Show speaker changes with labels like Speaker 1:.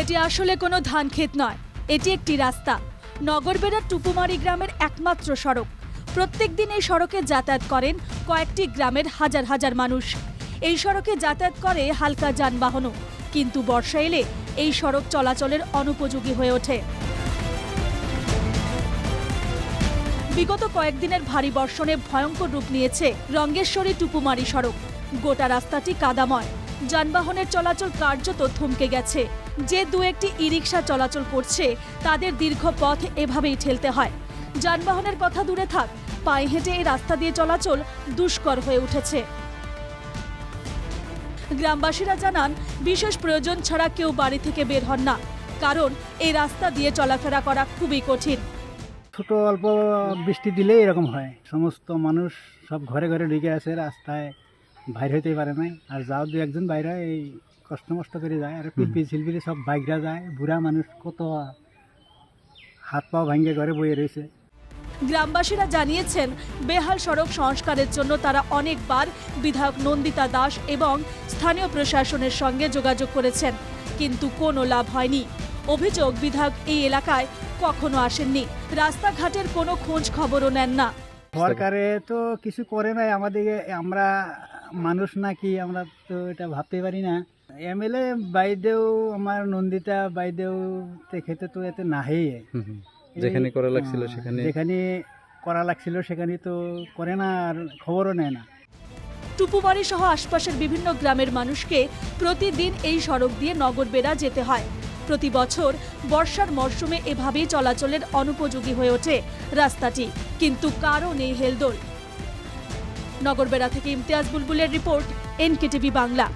Speaker 1: এটি আসলে কোনো ধান ক্ষেত নয়, এটি একটি রাস্তা। নগরবেড়ার টুপুমারি গ্রামের একমাত্র সড়ক। প্রত্যেক দিন এই সড়কে যাতায়াত করেন কয়েকটি গ্রামের হাজার হাজার মানুষ। এই সড়কে যাতায়াত করে হালকা যানবাহনও, কিন্তু বর্ষা এলে এই সড়ক চলাচলের অনুপযোগী হয়ে ওঠে। বিগত কয়েকদিনের ভারী বর্ষণে ভয়ঙ্কর রূপ নিয়েছে রঙ্গেশ্বরী টুপুমারি সড়ক। গোটা রাস্তাটি কাদাময়, যানবাহনের চলাচল কার্যত থমকে গেছে। যে দু একটি ই-রিকশা চলাচল করছে তাদের দীর্ঘ পথ এভাবেই ঠেলতে হয়। যানবাহনের কথা দূরে থাক, পায়ে হেঁটে এই রাস্তা দিয়ে চলাচল দুষ্কর হয়ে উঠেছে। গ্রামবাসীরা জানান, বিশেষ প্রয়োজন ছাড়া কেউ বাড়ি থেকে বের হন না, কারণ এই রাস্তা দিয়ে চলাফেরা করা খুবই কঠিন।
Speaker 2: ছোট অল্প বৃষ্টি দিলেই এরকম হয়, সমস্ত মানুষ সব ঘরে ঘরে ঢুকে আছে, রাস্তায় বাইর হইতে পারে না। আর যাও দু একজন বাইরে এই কষ্ট মষ্ট করে যায়, আর পিলপিল শিলপিলি সব বাইকরা যায়। বুড়া মানুষ কত হাত পাও ভাঙ্গে ঘরে বয়ে রয়েছে।
Speaker 1: গ্রামবাসীরা জানিয়েছেন, বেহাল সড়ক সংস্কারের জন্য তারা অনেকবার বিধায়ক নন্দিতা দাস এবং স্থানীয় প্রশাসনের সঙ্গে যোগাযোগ করেছেন, কিন্তু কোনো লাভ হয়নি। অভিযোগ, বিধায়ক এই এলাকায় কখনো আসেননি, রাস্তাঘাটের কোনো খোঁজ খবরও নেন না।
Speaker 2: সরকারে তো কিছু করে নাই আমাদেরকে, আমরা মানুষ নাকি, আমরা তো এটা ভাবতে পারি না। এমএলএ বাইদেও, আমার নন্দিতা বাইদেও দেখেতে তো এতে নাহেই,
Speaker 3: যেখানে করা লাগছিল
Speaker 2: সেখানে তো করে না, আর খবরও নেয় না।
Speaker 1: টুপুমারি সহ আশপাশের বিভিন্ন গ্রামের মানুষকে প্রতিদিন এই সড়ক দিয়ে নগরবেড়া যেতে হয়। প্রতি বছর বর্ষার মরশুমে এভাবেই চলাচলের অনুপযোগী হয়ে ওঠে রাস্তাটি, কিন্তু কারও নেই হেলদোল। নগরবেড়া থেকে ইমতিয়াজ বুলবুলের রিপোর্ট, এনকেটিভি বাংলা।